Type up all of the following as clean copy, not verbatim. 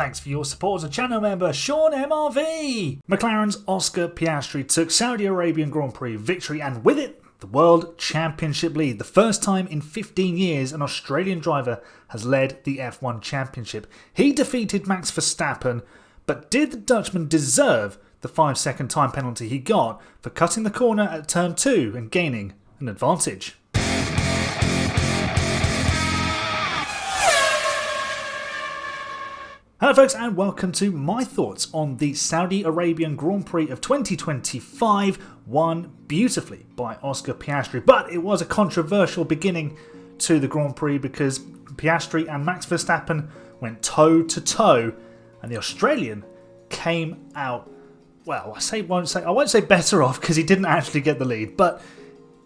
thanks for your support as a channel member, Sean MRV! McLaren's Oscar Piastri took Saudi Arabian Grand Prix victory and with it, the World Championship lead. The first time in 15 years an Australian driver has led the F1 Championship. He defeated Max Verstappen, but did the Dutchman deserve the 5-second time penalty he got for cutting the corner at turn 2 and gaining an advantage? Hello folks and welcome to my thoughts on the Saudi Arabian Grand Prix of 2025, won beautifully by Oscar Piastri. But it was a controversial beginning to the Grand Prix because Piastri and Max Verstappen went toe to toe and the Australian came out, well, I won't say better off because he didn't actually get the lead, but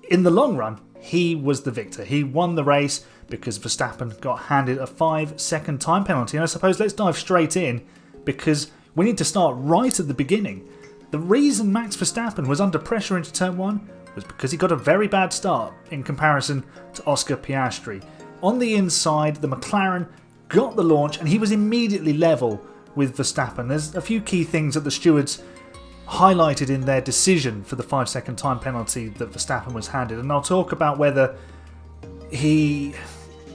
in the long run he was the victor. He won the race because Verstappen got handed a 5-second time penalty. And I suppose let's dive straight in because we need to start right at the beginning. The reason Max Verstappen was under pressure into turn 1 was because he got a very bad start in comparison to Oscar Piastri. On the inside, the McLaren got the launch and he was immediately level with Verstappen. There's a few key things that the stewards highlighted in their decision for the 5-second time penalty that Verstappen was handed. And I'll talk about whether he,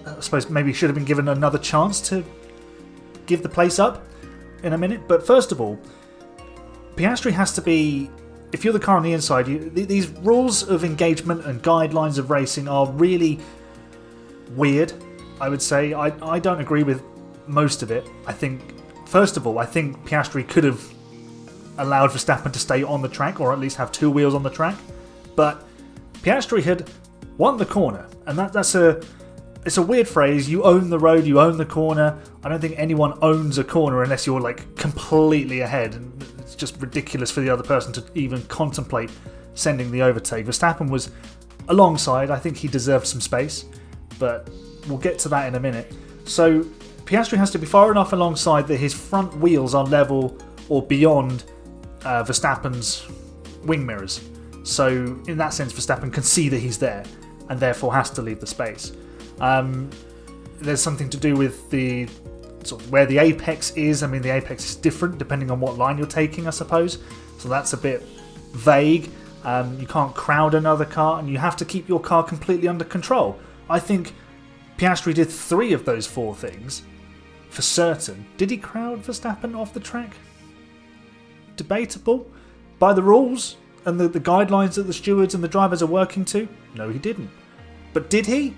I suppose, maybe should have been given another chance to give the place up in a minute. But first of all, Piastri has to be, if you're the car on the inside, these rules of engagement and guidelines of racing are really weird, I would say. I don't agree with most of it. I think, first of all, I think Piastri could have allowed Verstappen to stay on the track or at least have 2 wheels on the track. But Piastri had won the corner, and it's a weird phrase. You own the road, you own the corner. I don't think anyone owns a corner unless you're like completely ahead, and it's just ridiculous for the other person to even contemplate sending the overtake. Verstappen was alongside. I think he deserved some space, but we'll get to that in a minute. So Piastri has to be far enough alongside that his front wheels are level or beyond Verstappen's wing mirrors. So in that sense, Verstappen can see that he's there and therefore has to leave the space. There's something to do with the sort of where the apex is. I mean, the apex is different depending on what line you're taking, I suppose. So that's a bit vague. You can't crowd another car and you have to keep your car completely under control. I think Piastri did 3 of those 4 things for certain. Did he crowd Verstappen off the track? Debatable. By the rules and the guidelines that the stewards and the drivers are working to? No, he didn't. But did he?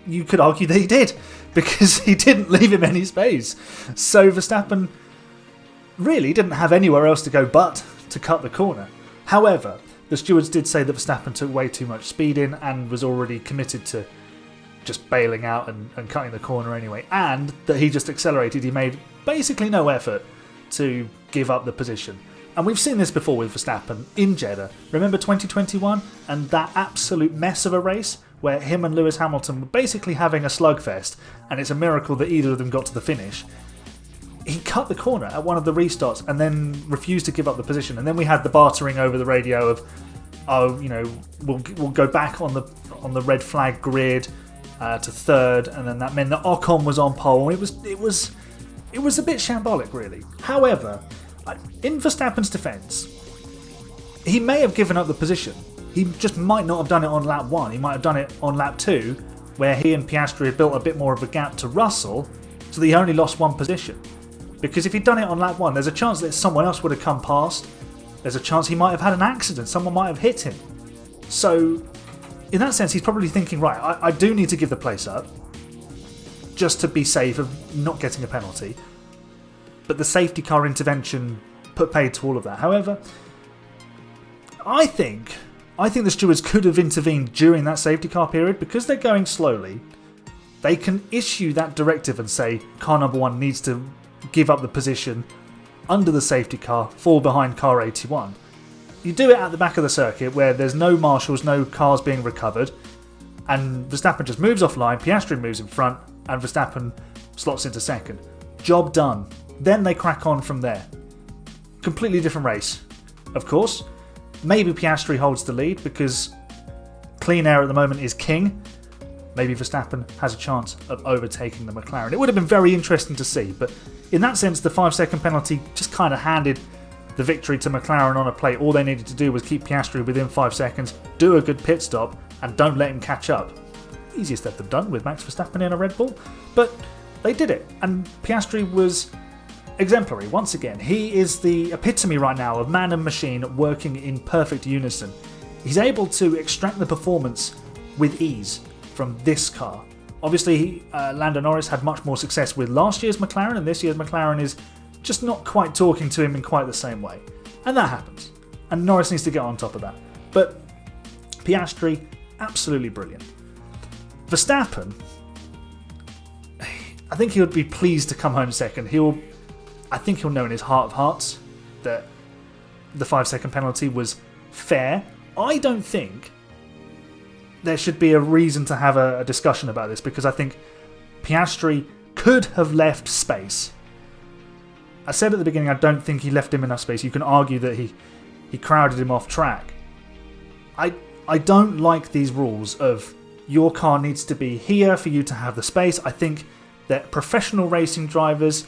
You could argue that he did, because he didn't leave him any space. So Verstappen really didn't have anywhere else to go but to cut the corner. However, the stewards did say that Verstappen took way too much speed in and was already committed to just bailing out and cutting the corner anyway, and that he just accelerated. He made basically no effort to give up the position. And we've seen this before with Verstappen in Jeddah. Remember 2021 and that absolute mess of a race where him and Lewis Hamilton were basically having a slugfest, and it's a miracle that either of them got to the finish. He cut the corner at one of the restarts and then refused to give up the position. And then we had the bartering over the radio of, oh, you know, we'll go back on the red flag grid to 3rd, and then that meant that Ocon was on pole. It was a bit shambolic, really. However, in Verstappen's defence, he may have given up the position. He just might not have done it on lap 1. He might have done it on lap 2, where he and Piastri had built a bit more of a gap to Russell, so that he only lost 1 position. Because if he'd done it on lap 1, there's a chance that someone else would have come past. There's a chance he might have had an accident. Someone might have hit him. So, in that sense, he's probably thinking, right, I do need to give the place up, just to be safe of not getting a penalty. But the safety car intervention put paid to all of that. However, I think the stewards could have intervened during that safety car period. Because they're going slowly, they can issue that directive and say car number 1 needs to give up the position under the safety car, fall behind car 81. You do it at the back of the circuit where there's no marshals, no cars being recovered, and Verstappen just moves offline, Piastri moves in front, and Verstappen slots into 2nd. Job done. Then they crack on from there. Completely different race, of course. Maybe Piastri holds the lead because clean air at the moment is king. maybe Verstappen has a chance of overtaking the McLaren. It would have been very interesting to see, but in that sense, the 5-second penalty just kind of handed the victory to McLaren on a plate. All they needed to do was keep Piastri within 5 seconds, do a good pit stop, and don't let him catch up. Easiest they've done with Max Verstappen in a Red Bull, but they did it, and Piastri was exemplary once again. He is the epitome right now of man and machine working in perfect unison. He's able to extract the performance with ease from this car. Obviously, Lando Norris had much more success with last year's McLaren, and this year's McLaren is just not quite talking to him in quite the same way. And that happens. And Norris needs to get on top of that. But Piastri, absolutely brilliant. Verstappen, I think he'll be pleased to come home second. I think he'll know in his heart of hearts that the 5-second penalty was fair. I don't think there should be a reason to have a discussion about this, because I think Piastri could have left space. I said at the beginning I don't think he left him enough space. You can argue that he crowded him off track. I don't like these rules of your car needs to be here for you to have the space. I think that professional racing drivers,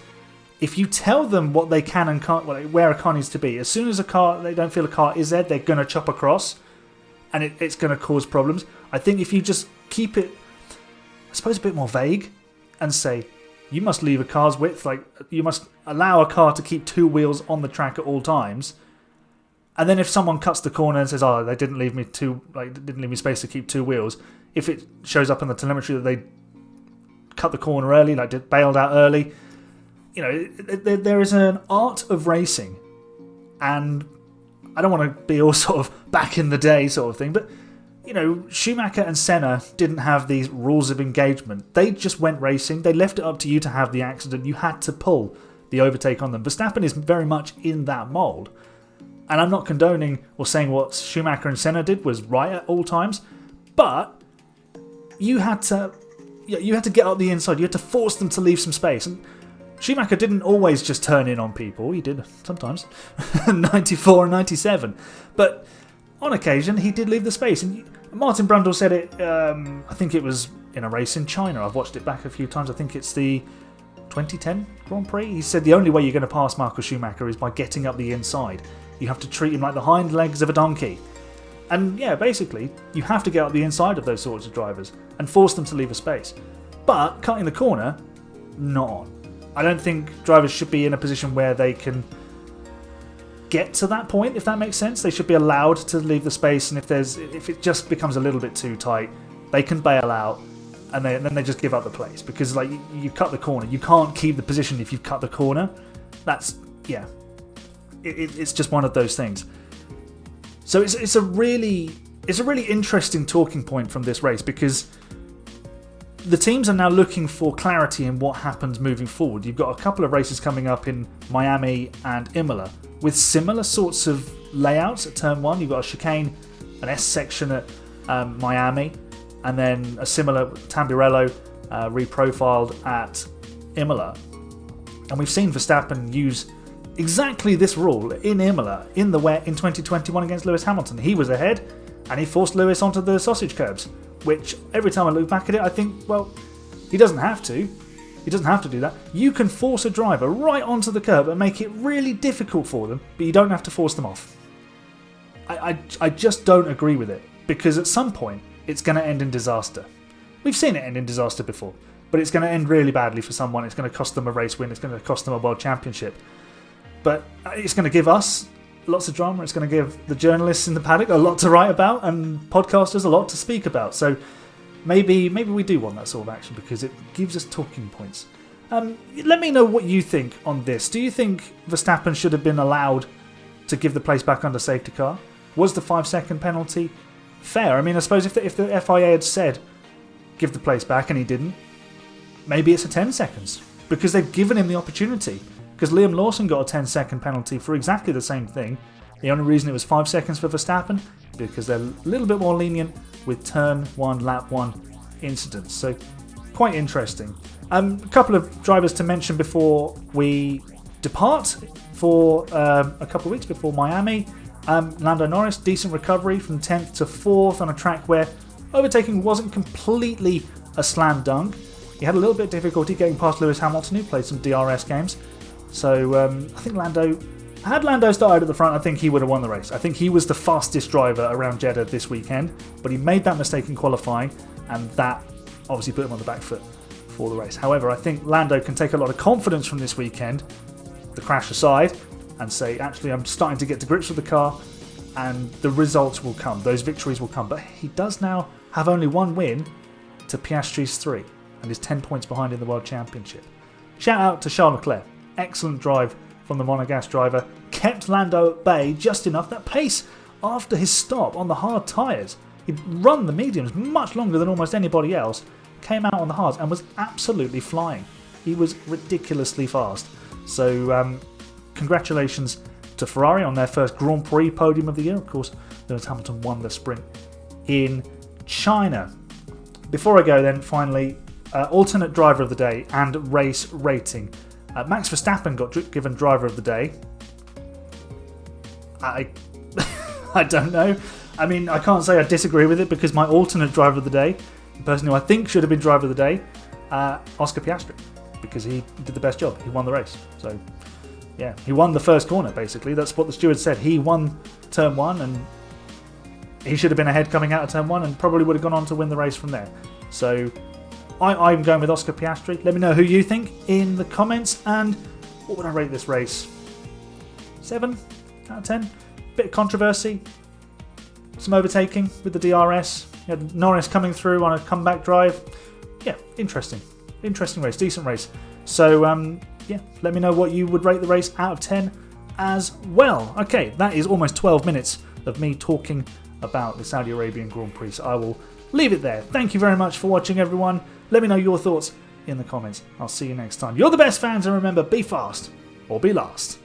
if you tell them what they can and can't, where a car needs to be, as soon as they don't feel a car is there, they're going to chop across, and it's going to cause problems. I think if you just keep it, I suppose, a bit more vague, and say, you must leave a car's width, like you must allow a car to keep 2 wheels on the track at all times. And then if someone cuts the corner and says, "Oh, they didn't leave me space to keep 2 wheels," if it shows up in the telemetry that they cut the corner early, bailed out early, there is an art of racing, and I don't want to be all sort of back in the day sort of thing, but Schumacher and Senna didn't have these rules of engagement. They just went racing. They left it up to you to have the accident. You had to pull the overtake on them. Verstappen is very much in that mould. And I'm not condoning or saying what Schumacher and Senna did was right at all times, but you had to get up the inside. You had to force them to leave some space. And Schumacher didn't always just turn in on people. He did sometimes, 94 and 97. But on occasion, he did leave the space. And Martin Brundle said it, I think it was in a race in China. I've watched it back a few times. I think it's the 2010 Grand Prix. He said the only way you're going to pass Michael Schumacher is by getting up the inside. You have to treat him like the hind legs of a donkey. And yeah, basically, you have to get up the inside of those sorts of drivers and force them to leave a space. But cutting the corner, not on. I don't think drivers should be in a position where they can get to that point, if that makes sense. They should be allowed to leave the space, and if it just becomes a little bit too tight, they can bail out, and then they just give up the place. Because you cut the corner, you can't keep the position if you've cut the corner. It's just one of those things. So it's a really interesting talking point from this race, because the teams are now looking for clarity in what happens moving forward. You've got a couple of races coming up in Miami and Imola with similar sorts of layouts at Turn 1. You've got a chicane, an S section at Miami, and then a similar Tamburello reprofiled at Imola. And we've seen Verstappen use exactly this rule in Imola in the wet in 2021 against Lewis Hamilton. He was ahead and he forced Lewis onto the sausage curbs, which every time I look back at it I think, well, he doesn't have to. He doesn't have to do that. You can force a driver right onto the curb and make it really difficult for them, but you don't have to force them off. I just don't agree with it, because at some point it's going to end in disaster. We've seen it end in disaster before, but it's going to end really badly for someone. It's going to cost them a race win. It's going to cost them a world championship. But it's going to give us lots of drama. It's going to give the journalists in the paddock a lot to write about, and podcasters a lot to speak about. So maybe we do want that sort of action, because it gives us talking points. Let me know what you think on this. Do you think Verstappen should have been allowed to give the place back under safety car? Was the 5-second penalty fair? I mean, I suppose if the FIA had said give the place back and he didn't, maybe it's a 10 seconds, because they've given him the opportunity. Because Liam Lawson got a 10-second penalty for exactly the same thing. The only reason it was 5 seconds for Verstappen, because they're a little bit more lenient with Turn 1, Lap 1 incidents. So, quite interesting. A couple of drivers to mention before we depart for a couple of weeks before Miami. Lando Norris, decent recovery from 10th to 4th on a track where Overtaking wasn't completely a slam dunk. He had a little bit of difficulty getting past Lewis Hamilton, who played some DRS games. So I think had Lando started at the front, I think he would have won the race. I think he was the fastest driver around Jeddah this weekend, but he made that mistake in qualifying, and that obviously put him on the back foot for the race. However, I think Lando can take a lot of confidence from this weekend, the crash aside, and say, actually, I'm starting to get to grips with the car, and the results will come. Those victories will come. But he does now have only one win to Piastri's 3, and is 10 points behind in the World Championship. Shout out to Charles Leclerc. Excellent drive from the Monegasque driver. Kept Lando at bay just enough. That pace after his stop on the hard tyres. He'd run the mediums much longer than almost anybody else. Came out on the hards and was absolutely flying. He was ridiculously fast. So congratulations to Ferrari on their first Grand Prix podium of the year. Of course, Lewis Hamilton won the sprint in China. Before I go then, finally, alternate driver of the day and race rating. Max Verstappen got given driver of the day. I don't know. I mean, I can't say I disagree with it, because my alternate driver of the day, the person who I think should have been driver of the day, Oscar Piastri, because he did the best job. He won the race. So, yeah, he won the first corner, basically. That's what the steward said. He won turn 1, and he should have been ahead coming out of turn 1 and probably would have gone on to win the race from there. So, I'm going with Oscar Piastri. Let me know who you think in the comments, and what would I rate this race? 7 out of 10? Bit of controversy. Some overtaking with the DRS. You had Norris coming through on a comeback drive. Yeah, interesting. Interesting race. Decent race. So, yeah, let me know what you would rate the race out of 10 as well. Okay, that is almost 12 minutes of me talking about the Saudi Arabian Grand Prix. So I will leave it there. Thank you very much for watching, everyone. Let me know your thoughts in the comments. I'll see you next time. You're the best fans, and remember, be fast or be last.